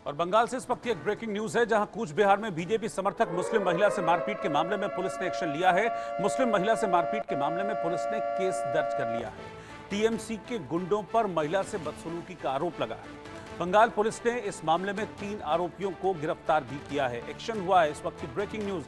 और बंगाल से इस वक्त की एक ब्रेकिंग न्यूज है, जहां कूच बिहार में बीजेपी समर्थक मुस्लिम महिला से मारपीट के मामले में पुलिस ने एक्शन लिया है। मुस्लिम महिला से मारपीट के मामले में पुलिस ने केस दर्ज कर लिया है। टीएमसी के गुंडों पर महिला से बदसलूकी का आरोप लगा है। बंगाल पुलिस ने इस मामले में 3 आरोपियों को गिरफ्तार भी किया है। एक्शन हुआ है। इस वक्त की ब्रेकिंग न्यूज,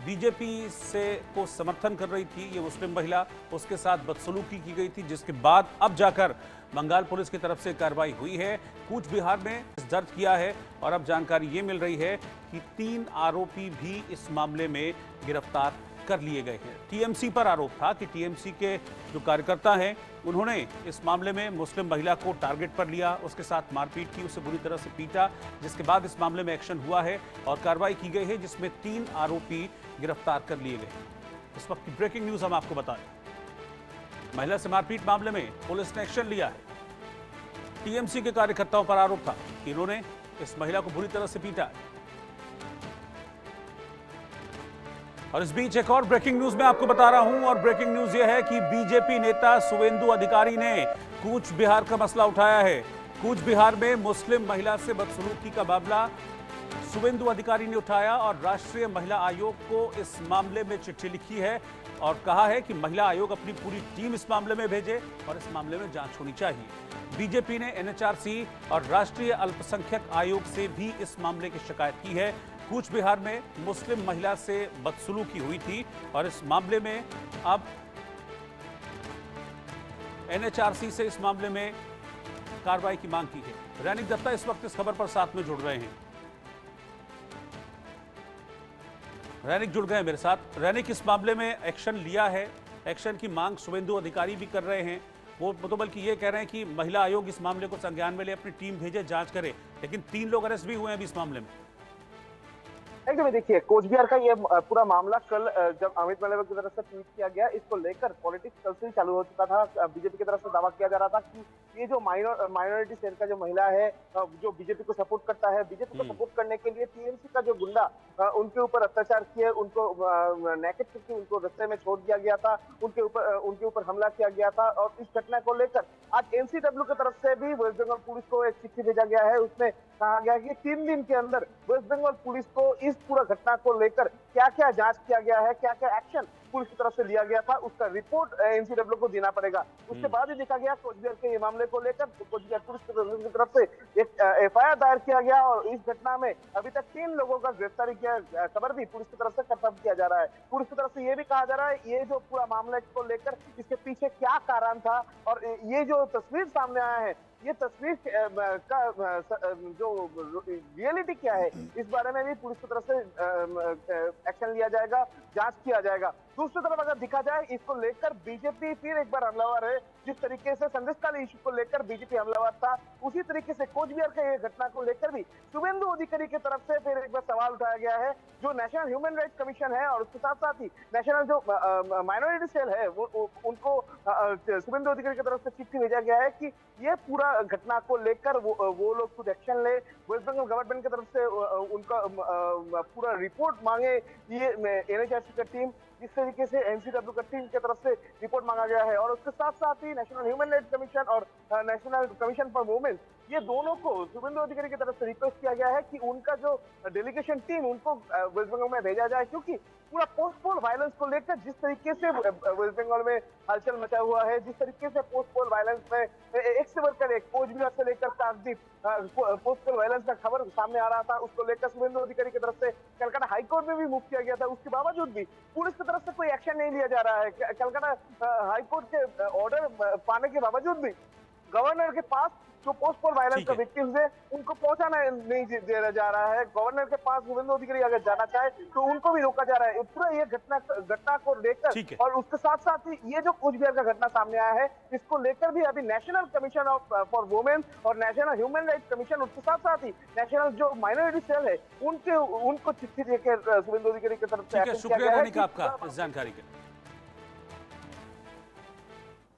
बीजेपी से को समर्थन कर रही थी ये मुस्लिम महिला, उसके साथ बदसलूकी की गई थी, जिसके बाद अब जाकर बंगाल पुलिस की तरफ से कार्रवाई हुई है। कूच बिहार में दर्ज किया है और अब जानकारी ये मिल रही है कि 3 आरोपी भी इस मामले में गिरफ्तार कर लिए गए हैं। टीएमसी पर आरोप था कि टीएमसी के जो कार्यकर्ता हैं उन्होंने इस मामले में मुस्लिम महिला को टारगेट पर लिया, उसके साथ मारपीट की, उसे बुरी तरह से पीटा, जिसके बाद इस मामले में एक्शन हुआ है और कार्रवाई की गई है, जिसमें 3 आरोपी गिरफ्तार कर लिए गए। इस वक्त की ब्रेकिंग न्यूज हम आपको बता दें। महिला से मारपीट मामले में पुलिस ने एक्शन लिया है। टीएमसी के कार्यकर्ताओं पर आरोप था कि इन्होंने इस महिला को बुरी तरह से पीटा है। और इस बीच एक और ब्रेकिंग न्यूज मैं आपको बता रहा हूं, और ब्रेकिंग न्यूज यह है कि बीजेपी नेता शुवेंदु अधिकारी ने कूच बिहार का मसला उठाया है। कूच बिहार में मुस्लिम महिला से बदसलूकी का मामला शुवेंदु अधिकारी ने उठाया और राष्ट्रीय महिला आयोग को इस मामले में चिट्ठी लिखी है और कहा है कि महिला आयोग अपनी पूरी टीम इस मामले में भेजे और इस मामले में जांच होनी चाहिए। बीजेपी ने एनएचआरसी और राष्ट्रीय अल्पसंख्यक आयोग से भी इस मामले की शिकायत की है। कूच बिहार में मुस्लिम महिला से बदसलूकी हुई थी और इस मामले में अब एनएचआरसी से इस मामले में कार्रवाई की मांग की है। रैनिक दत्ता इस वक्त इस खबर पर साथ में जुड़ रहे हैं। रैनिक जुड़ गए मेरे साथ। रैनिक, इस मामले में एक्शन लिया है, एक्शन की मांग शुवेंदु अधिकारी भी कर रहे हैं। वो तो बल्कि ये कह रहे हैं कि महिला आयोग इस मामले को संज्ञान में ले, अपनी टीम भेजे, जांच करे, लेकिन 3 लोग अरेस्ट भी हुए हैं अभी इस मामले में। एकदम देखिए, कोच बिहार का ये पूरा मामला कल जब अमित मालवीय की तरफ से ट्वीट किया गया, इसको लेकर पॉलिटिक्स कल से ही चालू हो चुका था। बीजेपी की तरफ से दावा किया जा रहा था कि ये जो माइनॉरिटी सेल का जो महिला है, जो बीजेपी को सपोर्ट करता है, बीजेपी को सपोर्ट करने के लिए टीएमसी का जो गुंडा उनके ऊपर अत्याचार किए, उनको नेकेड करके उनको रास्ते में छोड़ दिया गया था, उनके ऊपर हमला किया गया था। और इस घटना को लेकर आज एनसीडब्ल्यू की तरफ से भी वेस्ट बंगाल पुलिस को एक चिट्ठी भेजा गया है। उसमें कहा गया कि 3 दिन के अंदर वेस्ट बंगाल पुलिस को इस पूरा घटना को लेकर क्या क्या जांच किया गया है, क्या क्या एक्शन पुलिस की तरफ से लिया गया था, उसका रिपोर्ट एनसीडब्ल्यू को देना पड़ेगा। उसके बाद ही देखा गया कोच बिहार के ये मामले को लेकर कोच बिहार पुलिस की तरफ से एक एफआईआर दायर किया गया और इस घटना में अभी तक 3 लोगों का गिरफ्तारी किया खबर भी पुलिस की तरफ से कंफर्म किया जा रहा है। पुलिस की तरफ से ये भी कहा जा रहा है ये जो पूरा मामला को लेकर इसके पीछे क्या कारण था और ये जो तस्वीर सामने आया है, ये तस्वीर का जो रियलिटी क्या है, इस बारे में भी पुलिस की तरफ से एक्शन लिया जाएगा, जांच किया जाएगा। दूसरी तरफ अगर देखा जाए, इसको लेकर बीजेपी फिर एक बार हमलावर है। जिस तरीके से संदेशकाली इशू को लेकर बीजेपी हमलावर था, उसी तरीके से कोच बिहार के ये घटना को लेकर भी शुवेंदु अधिकारी की तरफ से फिर एक बार सवाल उठाया गया है। जो नेशनल ह्यूमन राइट्स कमीशन है और उसके साथ साथ ही नेशनल जो माइनॉरिटी सेल है, वो उनको शुवेंदु अधिकारी की तरफ से चिट्ठी भेजा गया है कि ये पूरा घटना को लेकर वो लोग कुछ एक्शन ले। वेस्ट बंगाल गवर्नमेंट की तरफ से उनका पूरा रिपोर्ट मांगे ये एनएचआरसी का टीम, जिस तरीके से एनसीडब्ल्यू का टीम की तरफ से रिपोर्ट मांगा गया है। और उसके साथ साथ ही नेशनल ह्यूमन राइट्स कमीशन और नेशनल कमीशन फॉर वुमेन, ये दोनों को शुवेंदु अधिकारी की तरफ से रिक्वेस्ट किया गया है कि उनका जो डेलीगेशन टीम उनको वेस्ट बंगाल में भेजा जाए, क्योंकि पूरा पोस्ट पोल वायलेंस को लेकर जिस तरीके से वेस्ट बंगाल में हलचल मचा हुआ है, जिस तरीके से पोस्ट पोल वायलेंस में एक से बढ़कर एक, कोच बिहार से लेकर काकद्वीप पोस्ट पोल वायलेंस का खबर सामने आ रहा था, उसको लेकर शुवेंदु अधिकारी की तरफ से कलकत्ता हाईकोर्ट में भी मूव किया गया था। उसके बावजूद भी पुलिस की तरफ से कोई एक्शन नहीं लिया जा रहा है। कलकत्ता हाईकोर्ट के ऑर्डर पाने के बावजूद भी गवर्नर के पास जो पोस्ट पोल वायलेंस का विक्टिम्स है, उनको पहुंचाना नहीं दिया जा रहा है। गवर्नर के पास शुवेंदु अधिकारी अगर जाना चाहे तो उनको भी रोका जा रहा है। पूरा ये घटना को लेकर और उसके साथ साथ ही ये जो कूच बिहार का घटना सामने आया है, इसको लेकर भी अभी नेशनल कमीशन फॉर वुमेन और नेशनल ह्यूमन राइट्स कमीशन, उसके साथ साथ ही नेशनल जो माइनॉरिटी सेल है, उनको चिट्ठी देकर शुवेंदु अधिकारी की तरफ से शुक्रिया आपका इस जानकारी के लिए।